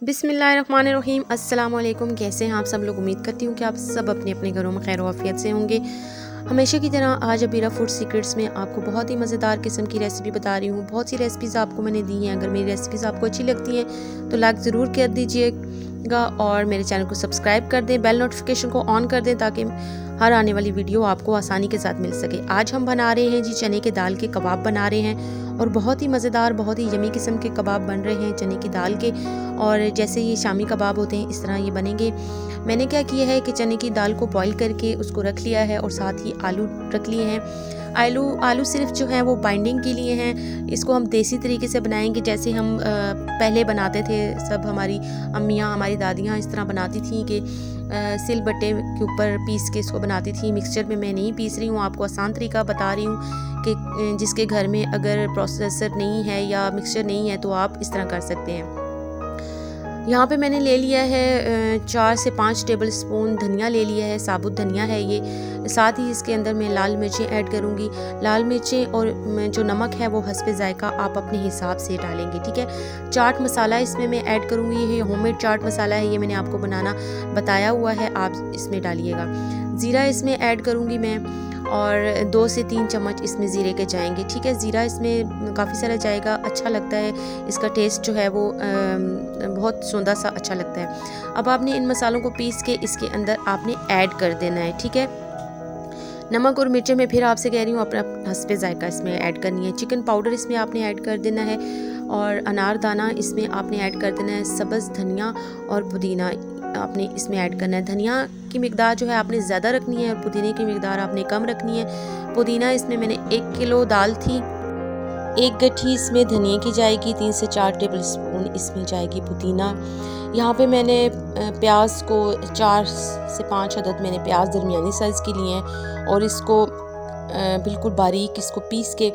बिस्मिल्लाहिर्रहमानिर्रहीम। अस्सलाम वालेकुम। कैसे हैं आप सब लोग? उम्मीद करती हूँ कि आप सब अपने अपने घरों में खैर आफियत से होंगे। हमेशा की तरह आज अबीरा फूड सीक्रेट्स में आपको बहुत ही मज़ेदार किस्म की रेसिपी बता रही हूँ। बहुत सी रेसिपीज़ आपको मैंने दी हैं। अगर मेरी रेसिपीज़ आपको अच्छी लगती हैं तो लाइक ज़रूर कर दीजिएगा और मेरे चैनल को सब्सक्राइब कर दें, बेल नोटिफिकेशन को ऑन कर दें ताकि हर आने वाली वीडियो आपको आसानी के साथ मिल सके। आज हम बना रहे हैं जी चने के दाल के कबाब बना रहे हैं और बहुत ही मज़ेदार, बहुत ही यमी किस्म के कबाब बन रहे हैं चने की दाल के। और जैसे ये शामी कबाब होते हैं इस तरह ये बनेंगे। मैंने क्या किया है कि चने की दाल को बॉईल करके उसको रख लिया है और साथ ही आलू रख लिए हैं। आलू सिर्फ जो है वो बाइंडिंग के लिए हैं। इसको हम देसी तरीके से बनाएंगे जैसे हम पहले बनाते थे। सब हमारी अम्मियाँ, हमारी दादियाँ इस तरह बनाती थी कि सिल बट्टे के ऊपर पीस के इसको बनाती थी। मिक्सचर में मैं नहीं पीस रही हूँ, आपको आसान तरीका बता रही हूँ कि जिसके घर में अगर प्रोसेसर नहीं है या मिक्सचर नहीं है तो आप इस तरह कर सकते हैं। यहाँ पे मैंने ले लिया है 4 से 5 टेबल स्पून धनिया ले लिया है, साबुत धनिया है ये। साथ ही इसके अंदर मैं लाल मिर्चें ऐड करूँगी। लाल मिर्चें और जो नमक है वो हस्बे ज़ायका आप अपने हिसाब से डालेंगे, ठीक है। चाट मसाला इसमें मैं ऐड करूँगी। ये होममेड चाट मसाला है, ये मैंने आपको बनाना बताया हुआ है, आप इसमें डालिएगा। ज़ीरा इसमें ऐड करूँगी मैं और 2 से 3 चम्मच इसमें ज़ीरे के जाएंगे, ठीक है। ज़ीरा इसमें काफ़ी सारा जाएगा, अच्छा लगता है। इसका टेस्ट जो है वो बहुत सौंधा सा अच्छा लगता है। अब आपने इन मसालों को पीस के इसके अंदर आपने ऐड कर देना है, ठीक है। नमक और मिर्चें मैं फिर आपसे कह रही हूँ अपना हस्बे ज़ायका इसमें ऐड करनी है। चिकन पाउडर इसमें आपने ऐड कर देना है और अनारदाना इसमें आपने ऐड कर देना है। सब्ज़ धनिया और पुदीना आपने इसमें ऐड करना है। धनिया की मिकदार जो है आपने ज़्यादा रखनी है और पुदीने की मिकदार आपने कम रखनी है। पुदीना इसमें मैंने 1 किलो दाल थी, 1 गट्ठी इसमें धनिया की जाएगी, 3 से 4 टेबल स्पून इसमें जाएगी पुदीना। यहाँ पे मैंने प्याज को 4 से 5 अदद मैंने प्याज दरमियानी साइज़ के लिए हैं और इसको बिल्कुल बारीक इसको पीस के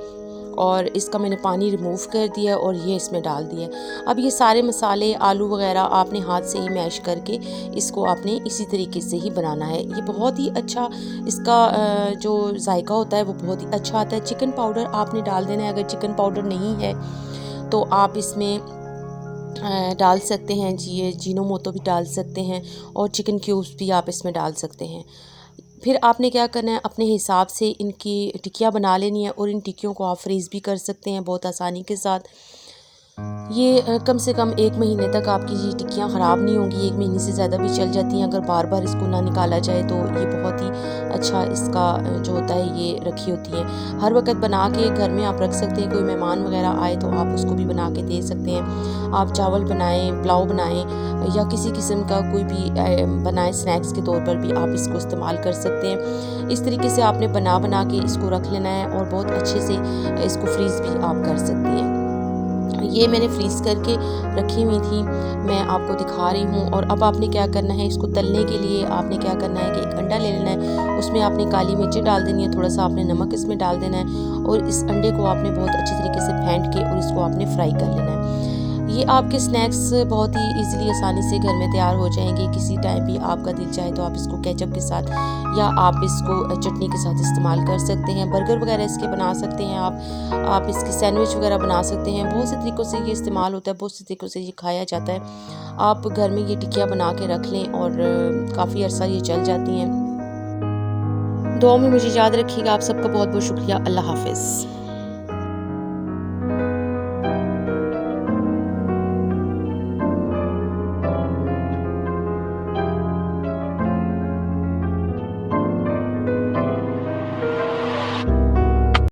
और इसका मैंने पानी रिमूव कर दिया और ये इसमें डाल दिया। अब ये सारे मसाले, आलू वगैरह आपने हाथ से ही मैश करके इसको आपने इसी तरीके से ही बनाना है। ये बहुत ही अच्छा इसका जो जायका होता है वो बहुत ही अच्छा आता है। चिकन पाउडर आपने डाल देना है। अगर चिकन पाउडर नहीं है तो आप इसमें डाल सकते हैं जी, ये जीनोमोतो भी डाल सकते हैं और चिकन क्यूब्स भी आप इसमें डाल सकते हैं। फिर आपने क्या करना है, अपने हिसाब से इनकी टिक्कियाँ बना लेनी है और इन टिक्कियों को आप फ्रीज़ भी कर सकते हैं बहुत आसानी के साथ। ये कम से कम 1 महीने तक आपकी ये टिक्कियाँ ख़राब नहीं होंगी। 1 महीने से ज़्यादा भी चल जाती हैं अगर बार बार इसको ना निकाला जाए तो। ये बहुत ही अच्छा इसका जो होता है ये रखी होती है। हर वक्त बना के घर में आप रख सकते हैं। कोई मेहमान वगैरह आए तो आप उसको भी बना के दे सकते हैं। आप चावल बनाएं, पुलाव बनाएं या किसी किस्म का कोई भी बनाएं, स्नैक्स के तौर पर भी आप इसको इस्तेमाल कर सकते हैं। इस तरीके से आपने बना के इसको रख लेना है और बहुत अच्छे से इसको फ्रीज़ भी आप कर सकती हैं। ये मैंने फ्रीज़ करके रखी हुई थी, मैं आपको दिखा रही हूँ। और अब आपने क्या करना है, इसको तलने के लिए आपने क्या करना है कि एक अंडा ले लेना है, उसमें आपने काली मिर्चें डाल देनी है, थोड़ा सा आपने नमक इसमें डाल देना है और इस अंडे को आपने बहुत अच्छे तरीके से फेंट के और इसको आपने फ्राई कर लेना है। ये आपके स्नैक्स बहुत ही इजीली आसानी से घर में तैयार हो जाएंगे। किसी टाइम भी आपका दिल चाहे तो आप इसको केचप के साथ या आप इसको चटनी के साथ इस्तेमाल कर सकते हैं। बर्गर वगैरह इसके बना सकते हैं आप इसकी सैंडविच वगैरह बना सकते हैं। बहुत से तरीक़ों से ये इस्तेमाल होता है, बहुत से तरीक़ों से ये खाया जाता है। आप घर में ये टिक्कियाँ बना के रख लें और काफ़ी अर्सा ये चल जाती हैं। दुआ में मुझे याद रखिएगा। आप सबका बहुत बहुत शुक्रिया। अल्लाह हाफ़िज़।